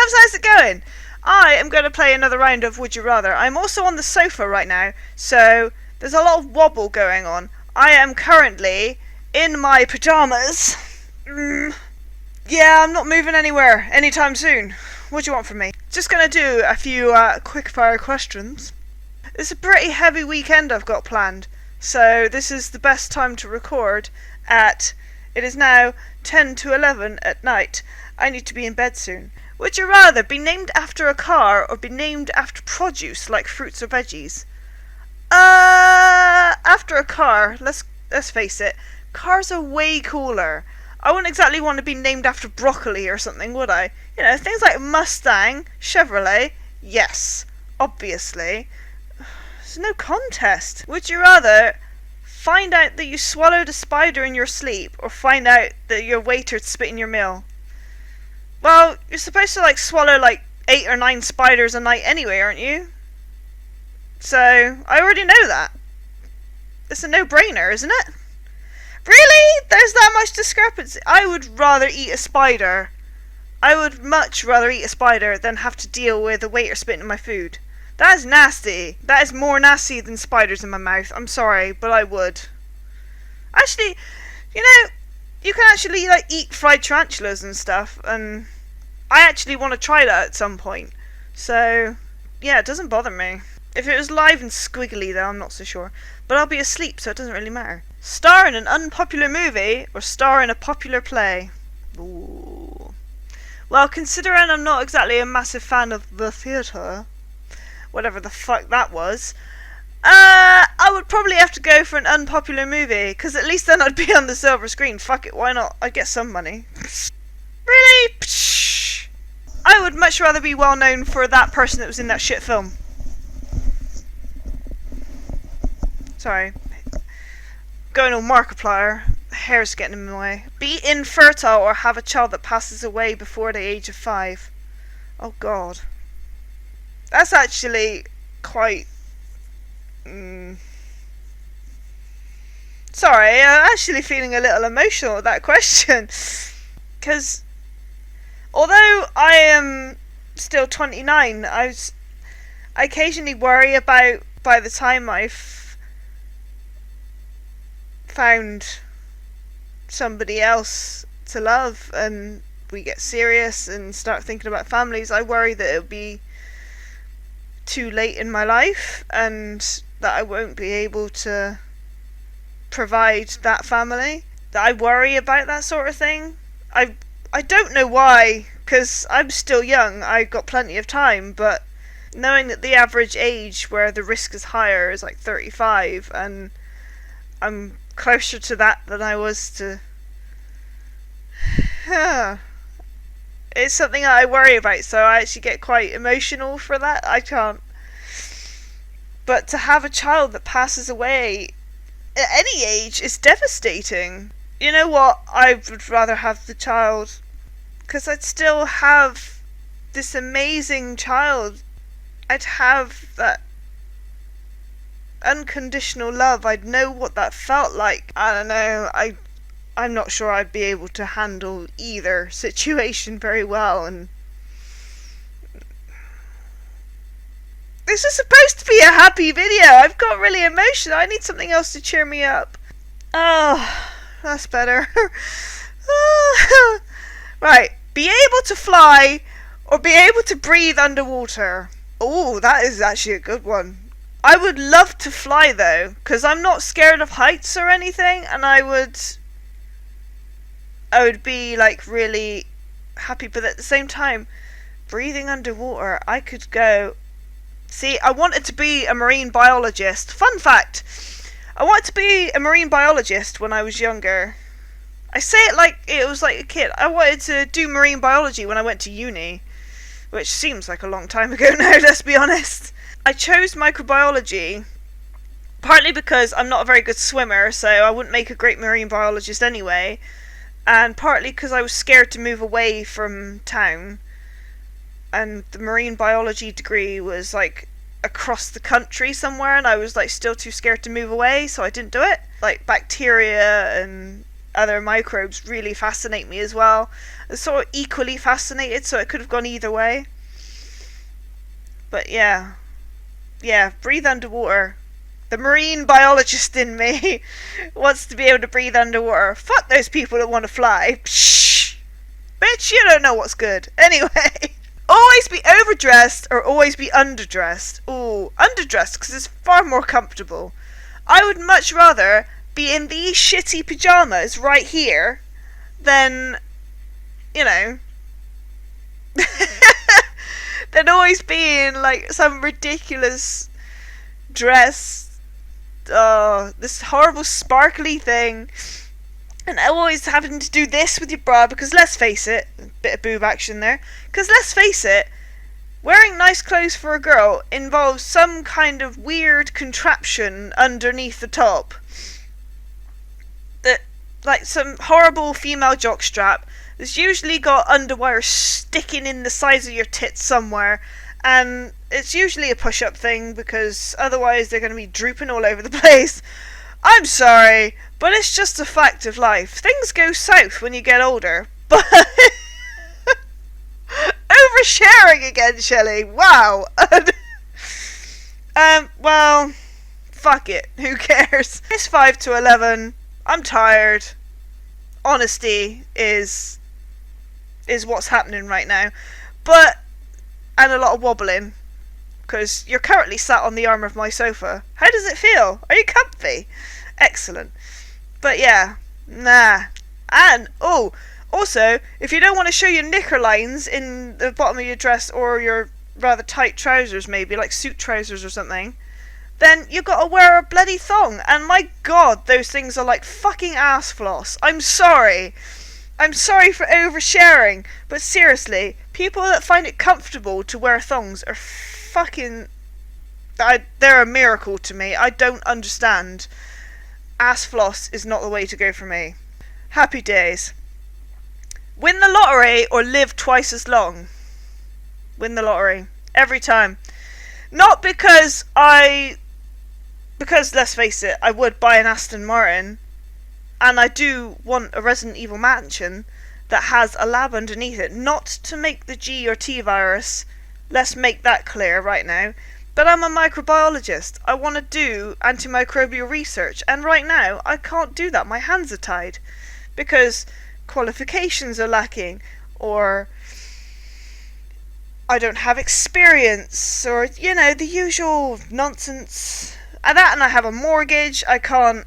loves, how's it going? I am going to play another round of Would You Rather. I'm also on the sofa right now, so there's a lot of wobble going on. I am currently in my pyjamas. Yeah, I'm not moving anywhere anytime soon. What do you want from me? Just going to do a few quick fire questions. It's a pretty heavy weekend I've got planned, so this is the best time to record it is now 10 to 11 at night. I need to be in bed soon. Would you rather be named after a car or be named after produce like fruits or veggies? After a car. Let's face it. Cars are way cooler. I wouldn't exactly want to be named after broccoli or something, would I? You know, things like Mustang, Chevrolet, yes, obviously. There's no contest. Would you rather find out that you swallowed a spider in your sleep or find out that your waiter spit in your meal? Well, you're supposed to swallow 8 or 9 spiders a night anyway, aren't you? So, I already know that. It's a no-brainer, isn't it? Really? There's that much discrepancy? I would rather eat a spider. I would much rather eat a spider than have to deal with a waiter spitting in my food. That is nasty. That is more nasty than spiders in my mouth. I'm sorry, but I would. Actually, you can actually eat fried tarantulas and stuff, and I actually want to try that at some point. So, yeah, it doesn't bother me. If it was live and squiggly, though, I'm not so sure. But I'll be asleep, so it doesn't really matter. Star in an unpopular movie or star in a popular play? Ooh. Well, considering I'm not exactly a massive fan of the theatre, whatever the fuck that was, I would probably have to go for an unpopular movie, because at least then I'd be on the silver screen. Fuck it, why not? I'd get some money. Really? Psh. I would much rather be well known for that person that was in that shit film. Sorry. Going on Markiplier. Hair's getting in my way. Be infertile or have a child that passes away before the age of 5. Oh god. That's actually quite... Sorry, I'm actually feeling a little emotional with that question. Because although I am still 29, I occasionally worry about by the time I've found somebody else to love and we get serious and start thinking about families, I worry that it'll be too late in my life and that I won't be able to provide that family. That I worry about that sort of thing. I don't know why, because I'm still young, I've got plenty of time, but knowing that the average age where the risk is higher is 35, and I'm closer to that than I was to... It's something that I worry about, so I actually get quite emotional for that. I can't. But to have a child that passes away at any age is devastating. You know what? I would rather have the child, because I'd still have this amazing child. I'd have that unconditional love. I'd know what that felt like. I don't know. I'm not sure I'd be able to handle either situation very well, and this is supposed to be a happy video. I've got really emotional. I need something else to cheer me up. Oh, that's better. Right, be able to fly or be able to breathe underwater. Oh, that is actually a good one. I would love to fly though, because I'm not scared of heights or anything, and I would be really happy, but at the same time, breathing underwater, I could go... See, I wanted to be a marine biologist. Fun fact, I wanted to be a marine biologist when I was younger. I say it like it was like a kid. I wanted to do marine biology when I went to uni, which seems like a long time ago now, let's be honest. I chose microbiology partly because I'm not a very good swimmer, so I wouldn't make a great marine biologist anyway, and partly because I was scared to move away from town, and the marine biology degree was across the country somewhere, and I was still too scared to move away, so I didn't do it. Bacteria and other microbes really fascinate me as well. I'm sort of equally fascinated, so it could have gone either way. But yeah, breathe underwater. The marine biologist in me wants to be able to breathe underwater. Fuck those people that want to fly. Psh! Bitch, you don't know what's good. Anyway, always be overdressed or always be underdressed. Ooh, underdressed because it's far more comfortable. I would much rather be in these shitty pyjamas right here than, you know, than always being like some ridiculous dress. Oh, this horrible sparkly thing, and always having to do this with your bra, because let's face it, a bit of boob action there, because let's face it, wearing nice clothes for a girl involves some kind of weird contraption underneath the top, that, like some horrible female jockstrap that's usually got underwire sticking in the sides of your tits somewhere, and it's usually a push-up thing because otherwise they're going to be drooping all over the place. I'm sorry, but it's just a fact of life. Things go south when you get older. But oversharing again, Shelley. Wow. Well, fuck it. Who cares? It's 5 to 11. I'm tired. Honesty is what's happening right now. And a lot of wobbling, because you're currently sat on the arm of my sofa. How does it feel? Are you comfy? Excellent. But yeah, nah. And, oh, also, if you don't want to show your knicker lines in the bottom of your dress, or your rather tight trousers maybe, like suit trousers or something, then you gotta wear a bloody thong. And my god, those things are like fucking ass floss. I'm sorry for oversharing, but seriously, people that find it comfortable to wear thongs are fucking... they're a miracle to me. I don't understand. Ass floss is not the way to go for me. Happy days. Win the lottery or live twice as long. Win the lottery. Every time. Not because let's face it, I would buy an Aston Martin, and I do want a Resident Evil mansion that has a lab underneath it. Not to make the G or T virus, let's make that clear right now, but I'm a microbiologist. I want to do antimicrobial research, and right now I can't do that. My hands are tied because qualifications are lacking, or I don't have experience, or, you know, the usual nonsense. And I have a mortgage. I can't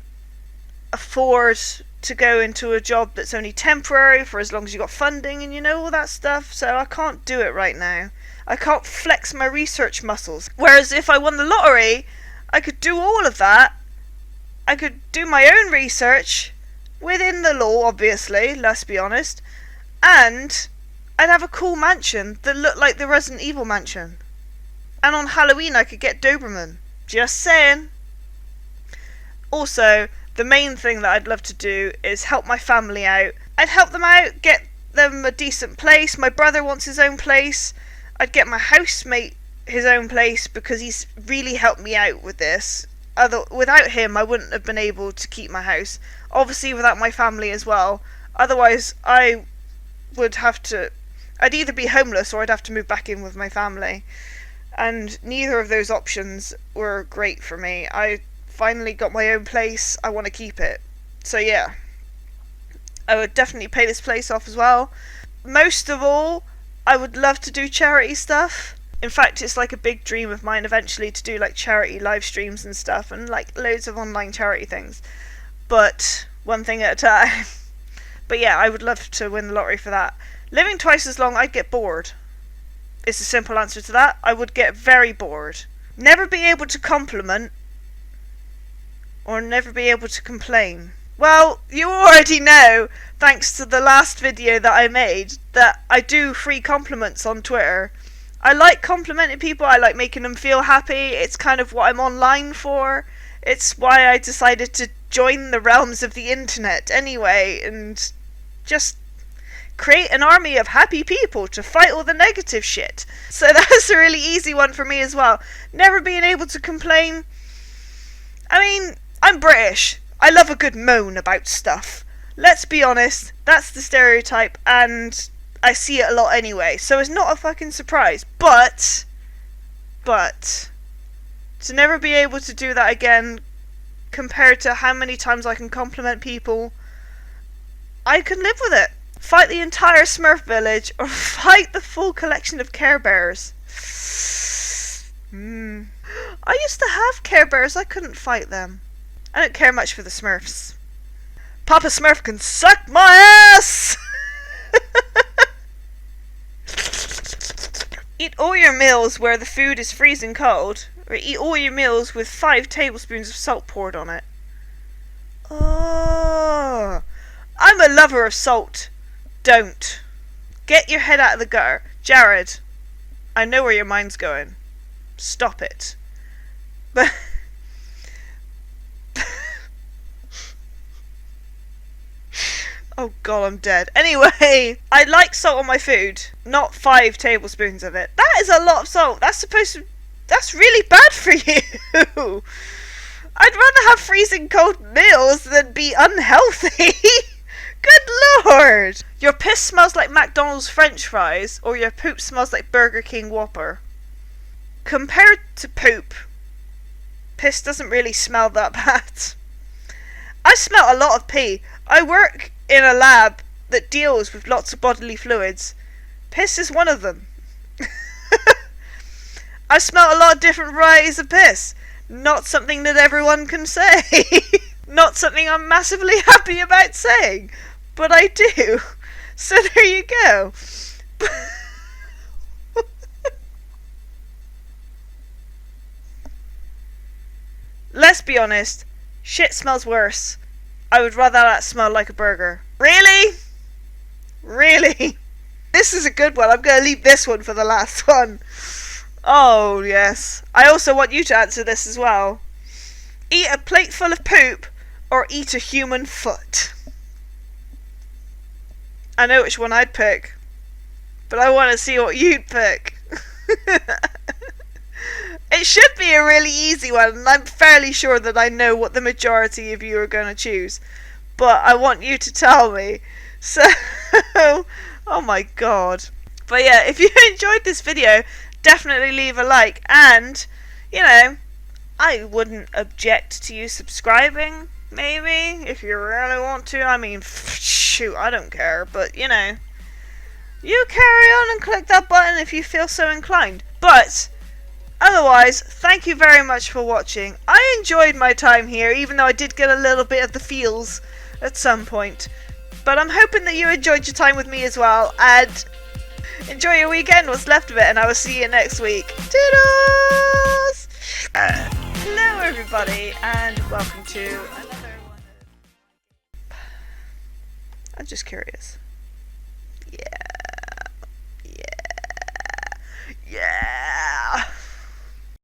afford to go into a job that's only temporary for as long as you got funding and, you know, all that stuff. So I can't do it right now. I can't flex my research muscles. Whereas if I won the lottery, I could do all of that. I could do my own research within the law, obviously, let's be honest, and I'd have a cool mansion that looked like the Resident Evil mansion. And on Halloween I could get Doberman. Just saying. Also, the main thing that I'd love to do is help my family out. I'd help them out, get them a decent place. My brother wants his own place. I'd get my housemate his own place because he's really helped me out with this. Without him, I wouldn't have been able to keep my house. Obviously, without my family as well. Otherwise, I would have to... I'd either be homeless or I'd have to move back in with my family. And neither of those options were great for me. I finally got my own place. I want to keep it. So yeah. I would definitely pay this place off as well. Most of all, I would love to do charity stuff. In fact, it's like a big dream of mine eventually to do like charity live streams and stuff, and like loads of online charity things. But one thing at a time. But yeah, I would love to win the lottery for that. Living twice as long, I'd get bored. It's a simple answer to that. I would get very bored. Never be able to compliment, or never be able to complain. Well, you already know, thanks to the last video that I made, that I do free compliments on Twitter. I like complimenting people, I like making them feel happy. It's kind of what I'm online for. It's why I decided to join the realms of the internet anyway, and just create an army of happy people to fight all the negative shit. So that's a really easy one for me as well. Never being able to complain. I mean, I'm British. I love a good moan about stuff. let's be honest, that's the stereotype, and I see it a lot anyway, so it's not a fucking surprise. But, to never be able to do that again, compared to how many times I can compliment people, I can live with it. Fight the entire Smurf village, or fight the full collection of Care Bears. I used to have Care Bears, I couldn't fight them. I don't care much for the Smurfs. Papa Smurf can suck my ass! Eat all your meals where the food is freezing cold, or eat all your meals with 5 tablespoons of salt poured on it. Oh, I'm a lover of salt. Don't. Get your head out of the gutter. Jared, I know where your mind's going. Stop it. But oh god, I'm dead. Anyway, I like salt on my food, not 5 tablespoons of it. That is a lot of salt. That's really bad for you. I'd rather have freezing cold meals than be unhealthy. Good lord. Your piss smells like McDonald's French fries, or your poop smells like Burger King Whopper. Compared to poop, piss doesn't really smell that bad. I smell a lot of pee. I work in a lab that deals with lots of bodily fluids. Piss is one of them. I smell a lot of different varieties of piss. Not something that everyone can say. Not something I'm massively happy about saying. But I do. So there you go. Let's be honest. Shit smells worse. I would rather that smell like a burger. Really? Really? This is a good one. I'm going to leave this one for the last one. Oh, yes. I also want you to answer this as well. Eat a plate full of poop or eat a human foot? I know which one I'd pick, but I want to see what you'd pick. It should be a really easy one, and I'm fairly sure that I know what the majority of you are going to choose. But I want you to tell me. So, oh my god. But yeah, if you enjoyed this video, definitely leave a like. And, you know, I wouldn't object to you subscribing, maybe, if you really want to. I mean, shoot, I don't care. But, you know, you carry on and click that button if you feel so inclined. But otherwise, thank you very much for watching. I enjoyed my time here, even though I did get a little bit of the feels at some point. But I'm hoping that you enjoyed your time with me as well, and enjoy your weekend, what's left of it, and I will see you next week. Toodles! Hello everybody, and welcome to another one of... I'm just curious. Yeah.